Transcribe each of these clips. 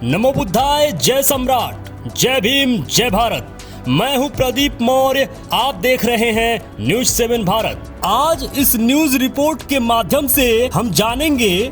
नमो बुद्धाय, जय सम्राट, जय भीम, जय भारत। मैं हूं प्रदीप मौर्य, आप देख रहे हैं न्यूज 7 भारत। आज इस न्यूज रिपोर्ट के माध्यम से हम जानेंगे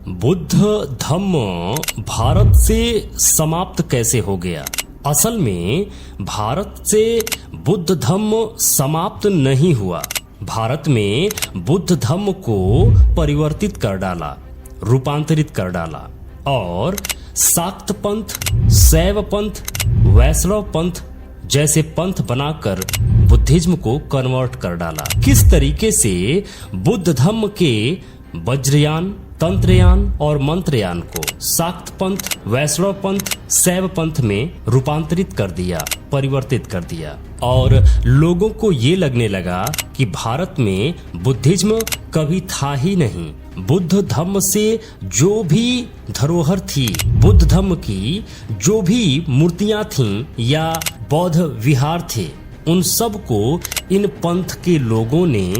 बुद्ध धम्म भारत से समाप्त कैसे हो गया। असल में भारत से बुद्ध धम्म समाप्त नहीं हुआ। भारत में बुद्ध धम्म को परिवर्तित कर डाला, रूपांतरित कर डाला और शाक्त पंथ, शैव पंथ, वैष्णव पंथ जैसे पंथ बनाकर बुद्धिज्म को कन्वर्ट कर डाला। किस तरीके से बुद्ध धम्म के वज्रयान, तंत्रयान और मंत्रयान को शाक्त पंथ, वैष्णव पंथ, शैव पंथ में रूपांतरित कर दिया, परिवर्तित कर दिया और लोगों को ये लगने लगा कि भारत में बुद्धिज्म कभी था ही नहीं। बुद्ध धम्म से जो भी धरोहर थी, बुद्ध धम्म की जो भी मूर्तियां थीं या बौद्ध विहार थे, उन सब को इन पंथ के लोगों ने,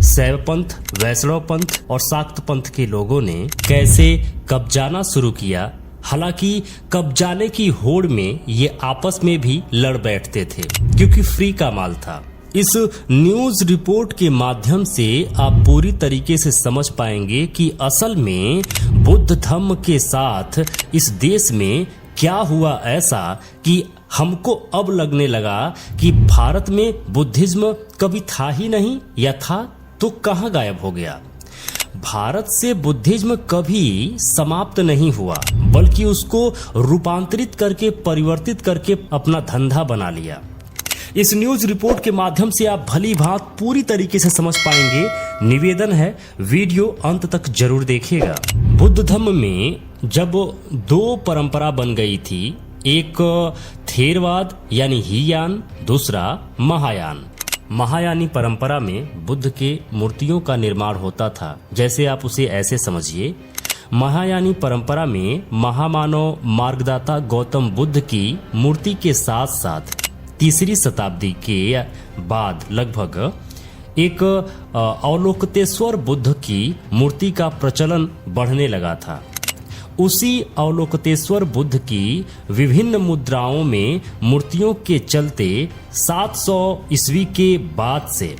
शैव पंथ, वैष्णव पंथ और शाक्त पंथ के लोगों ने कैसे कब्जाना शुरू किया। हालांकि कब्जाने की होड़ में ये आपस में भी लड़ बैठते थे क्योंकि फ्री का माल था। इस न्यूज रिपोर्ट के माध्यम से आप पूरी तरीके से समझ पाएंगे कि असल में बुद्ध धम्म के साथ इस देश में क्या हुआ ऐसा कि हमको अब लगने लगा कि भारत में बुद्धिज्म कभी था ही नहीं, या था तो कहाँ गायब हो गया। भारत से बुद्धिज्म कभी समाप्त नहीं हुआ, बल्कि उसको रूपांतरित करके, परिवर्तित करके अपना धंधा बना लिया। इस न्यूज रिपोर्ट के माध्यम से आप भली भांति पूरी तरीके से समझ पाएंगे। निवेदन है, वीडियो अंत तक जरूर देखिएगा। बुद्ध धम्म में जब दो परंपरा बन गई थी, एक थेरवाद यानी हीयान, दूसरा महायान। महायानी परंपरा में बुद्ध के मूर्तियों का निर्माण होता था। जैसे आप उसे ऐसे समझिए, महायानी परंपरा में महामानव मार्गदाता गौतम बुद्ध की मूर्ति के साथ साथ तीसरी शताब्दी के बाद लगभग एक अवलोकतेश्वर बुद्ध की मूर्ति का प्रचलन बढ़ने लगा था। उसी अवलोकतेश्वर बुद्ध की विभिन्न मुद्राओं में मूर्तियों के चलते 700 ईस्वी के बाद से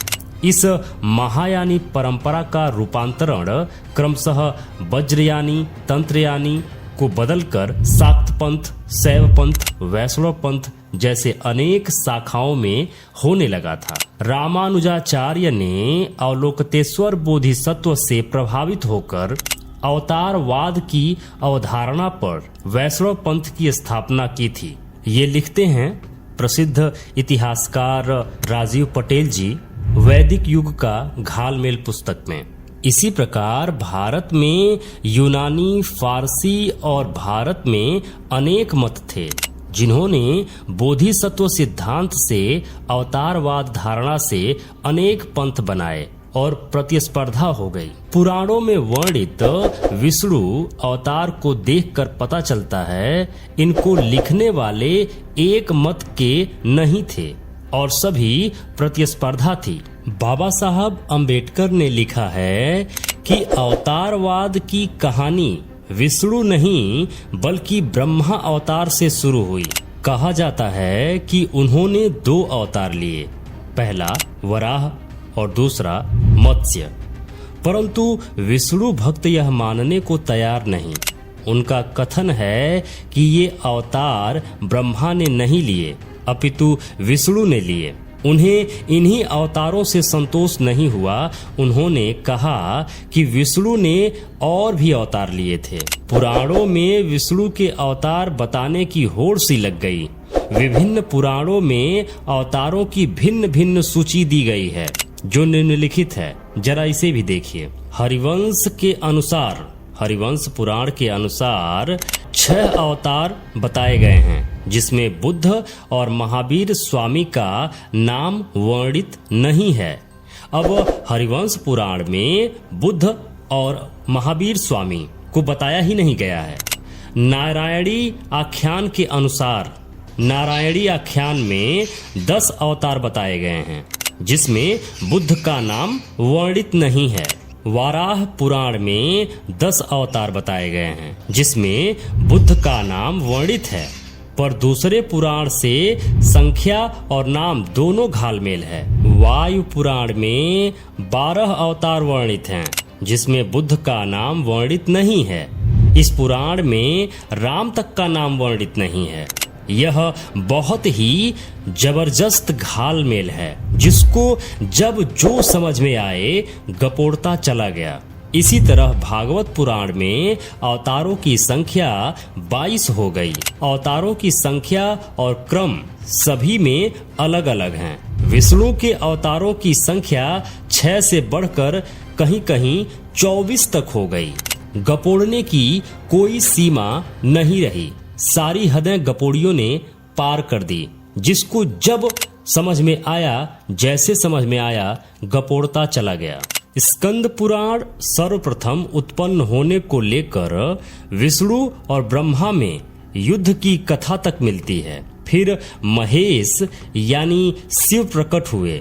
इस महायानी परंपरा का रूपांतरण क्रमशः वज्रयानी, तंत्रयानी को बदलकर शाक्त पंथ, शैव पंथ, वैष्णव पंथ जैसे अनेक शाखाओं में होने लगा था। रामानुजाचार्य ने अवलोकतेश्वर बोधिसत्व से प्रभावित होकर अवतारवाद की अवधारणा पर वैष्णव पंथ की स्थापना की थी। ये लिखते हैं प्रसिद्ध इतिहासकार राजीव पटेल जी वैदिक युग का घालमेल पुस्तक में। इसी प्रकार भारत में यूनानी, फारसी और भारत में अनेक मत थे जिन्होंने बोधिसत्व सिद्धांत से, अवतारवाद धारणा से अनेक पंथ बनाए और प्रतिस्पर्धा हो गई। पुराणों में वर्णित विष्णु अवतार को देखकर पता चलता है इनको लिखने वाले एक मत के नहीं थे और सभी प्रतिस्पर्धा थी। बाबा साहब अंबेडकर ने लिखा है कि अवतारवाद की कहानी विष्णु नहीं बल्कि ब्रह्मा अवतार से शुरू हुई। कहा जाता है कि उन्होंने 2 अवतार लिए, पहला वराह और दूसरा मत्स्य, परंतु विष्णु भक्त यह मानने को तैयार नहीं। उनका कथन है कि ये अवतार ब्रह्मा ने नहीं लिए अपितु विष्णु ने लिए। उन्हें इन्हीं अवतारों से संतोष नहीं हुआ। उन्होंने कहा कि विष्णु ने और भी अवतार लिए थे। पुराणों में विष्णु के अवतार बताने की होड़ सी लग गई। विभिन्न पुराणों में अवतारों की भिन्न भिन्न सूची दी गई है जो निम्नलिखित है। जरा इसे भी देखिए। हरिवंश के अनुसार, हरिवंश पुराण के अनुसार 6 अवतार बताए गए हैं जिसमें बुद्ध और महावीर स्वामी का नाम वर्णित नहीं है। अब हरिवंश पुराण में बुद्ध और महावीर स्वामी को बताया ही नहीं गया है। नारायणी आख्यान के अनुसार, नारायणी आख्यान में 10 अवतार बताए गए हैं जिसमें बुद्ध का नाम वर्णित नहीं है। वाराह पुराण में 10 अवतार बताए गए हैं, जिसमें बुद्ध का नाम वर्णित है, पर दूसरे पुराण से संख्या और नाम दोनों घालमेल है। वायु पुराण में 12 अवतार वर्णित हैं, जिसमें बुद्ध का नाम वर्णित नहीं है। इस पुराण में राम तक का नाम वर्णित नहीं है। यह बहुत ही जबरदस्त घालमेल है, जिसको जब जो समझ में आए गपोड़ता चला गया। इसी तरह भागवत पुराण में अवतारों की संख्या 22 हो गई। अवतारों की संख्या और क्रम सभी में अलग अलग हैं। विष्णु के अवतारों की संख्या 6 से बढ़कर कहीं कहीं 24 तक हो गई। गपोड़ने की कोई सीमा नहीं रही। सारी हदें गपोड़ियों ने पार कर दी। जिसको जब समझ में आया, जैसे समझ में आया, गपोड़ता चला गया। स्कंद पुराण सर्वप्रथम उत्पन्न होने को लेकर विष्णु और ब्रह्मा में युद्ध की कथा तक मिलती है। फिर महेश यानी शिव प्रकट हुए।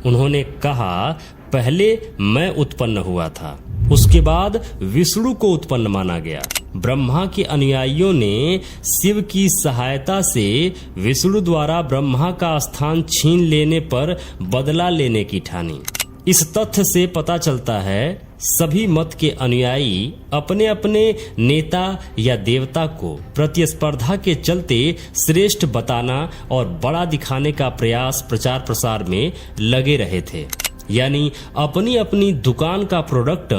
उन्होंने कहा, पहले मैं उत्पन्न हुआ था, उसके बाद विष्णु को उत्पन्न माना गया। ब्रह्मा के अनुयायियों ने शिव की सहायता से विष्णु द्वारा ब्रह्मा का स्थान छीन लेने पर बदला लेने की ठानी। इस तथ्य से पता चलता है सभी मत के अनुयायी अपने अपने नेता या देवता को प्रतिस्पर्धा के चलते श्रेष्ठ बताना और बड़ा दिखाने का प्रयास प्रचार प्रसार में लगे रहे थे। यानी अपनी अपनी दुकान का प्रोडक्ट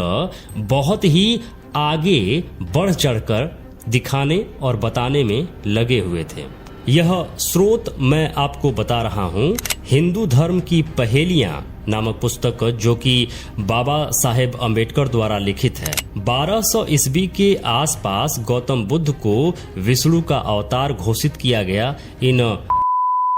बहुत ही आगे बढ़ चढ़कर दिखाने और बताने में लगे हुए थे। यह स्रोत मैं आपको बता रहा हूँ, हिंदू धर्म की पहेलियाँ नामक पुस्तक, जो कि बाबा साहेब अम्बेडकर द्वारा लिखित है। 1200 ईस्वी के आसपास गौतम बुद्ध को विष्णु का अवतार घोषित किया गया इन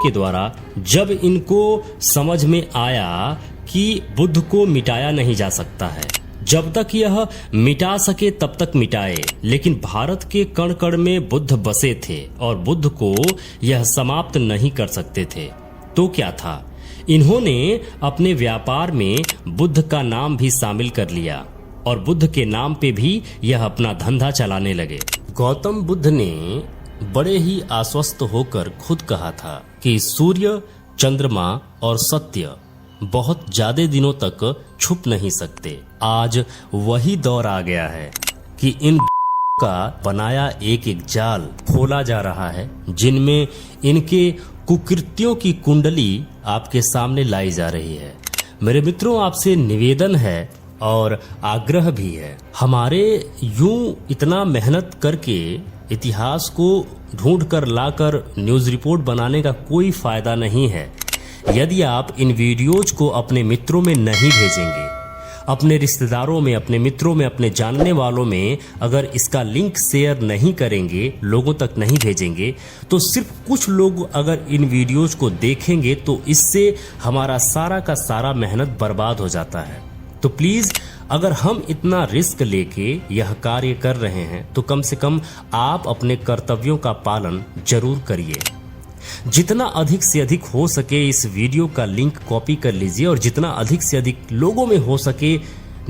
के द्वारा। जब इनको समझ में आया कि बुद्ध को मिटाया नहीं जा सकता है, जब तक यह मिटा सके तब तक मिटाए, लेकिन भारत के कण कण में बुद्ध बसे थे और बुद्ध को यह समाप्त नहीं कर सकते थे। तो क्या था, इन्होंने अपने व्यापार में बुद्ध का नाम भी शामिल कर लिया और बुद्ध के नाम पे भी यह अपना धंधा चलाने लगे। गौतम बुद्ध ने बड़े ही आश्वस्त होकर खुद कहा था कि सूर्य, चंद्रमा और सत्य बहुत ज्यादा दिनों तक छुप नहीं सकते। आज वही दौर आ गया है कि इन का बनाया एक एक जाल खोला जा रहा है, जिनमें इनके कुकृत्यों की कुंडली आपके सामने लाई जा रही है। मेरे मित्रों, आपसे निवेदन है और आग्रह भी है, हमारे यूं इतना मेहनत करके इतिहास को ढूंढ कर लाकर न्यूज रिपोर्ट बनाने का कोई फायदा नहीं है यदि आप इन वीडियोज को अपने मित्रों में नहीं भेजेंगे, अपने रिश्तेदारों में, अपने मित्रों में, अपने जानने वालों में अगर इसका लिंक शेयर नहीं करेंगे, लोगों तक नहीं भेजेंगे, तो सिर्फ कुछ लोग अगर इन वीडियोज को देखेंगे तो इससे हमारा सारा का सारा मेहनत बर्बाद हो जाता है। तो प्लीज, अगर हम इतना रिस्क लेके यह कार्य कर रहे हैं तो कम से कम आप अपने कर्तव्यों का पालन जरूर करिए। जितना अधिक से अधिक हो सके इस वीडियो का लिंक कॉपी कर लीजिए और जितना अधिक से अधिक लोगों में हो सके,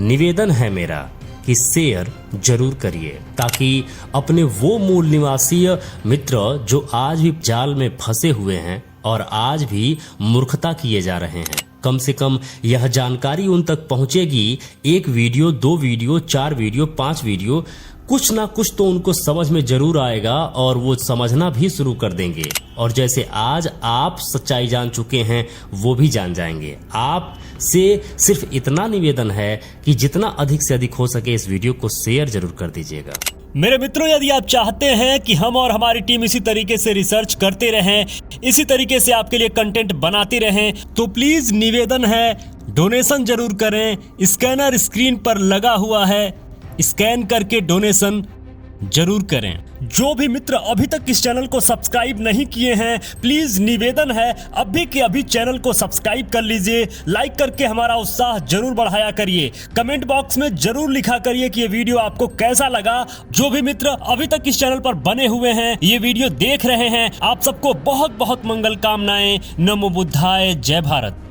निवेदन है मेरा कि शेयर जरूर करिए, ताकि अपने वो मूल निवासी मित्र जो आज भी जाल में फंसे हुए हैं और आज भी मूर्खता किए जा रहे हैं, कम से कम यह जानकारी उन तक पहुंचेगी। 1 वीडियो, 2 वीडियो, 4 वीडियो, 5 वीडियो, कुछ ना कुछ तो उनको समझ में जरूर आएगा और वो समझना भी शुरू कर देंगे। और जैसे आज आप सच्चाई जान चुके हैं, वो भी जान जाएंगे। आप से सिर्फ इतना निवेदन है कि जितना अधिक से अधिक हो सके इस वीडियो को शेयर जरूर कर दीजिएगा। मेरे मित्रों, यदि आप चाहते हैं कि हम और हमारी टीम इसी तरीके से रिसर्च करते रहें, इसी तरीके से आपके लिए कंटेंट बनाते रहें, तो प्लीज निवेदन है, डोनेशन जरूर करें। स्कैनर स्क्रीन पर लगा हुआ है, स्कैन करके डोनेशन जरूर करें। जो भी मित्र अभी तक इस चैनल को सब्सक्राइब नहीं किए हैं, प्लीज निवेदन है, अभी के अभी चैनल को सब्सक्राइब कर लीजिए। लाइक करके हमारा उत्साह जरूर बढ़ाया करिए। कमेंट बॉक्स में जरूर लिखा करिए कि ये वीडियो आपको कैसा लगा। जो भी मित्र अभी तक इस चैनल पर बने हुए हैं, ये वीडियो देख रहे हैं, आप सबको बहुत बहुत मंगल कामनाएं। नमो बुद्धाय, जय भारत।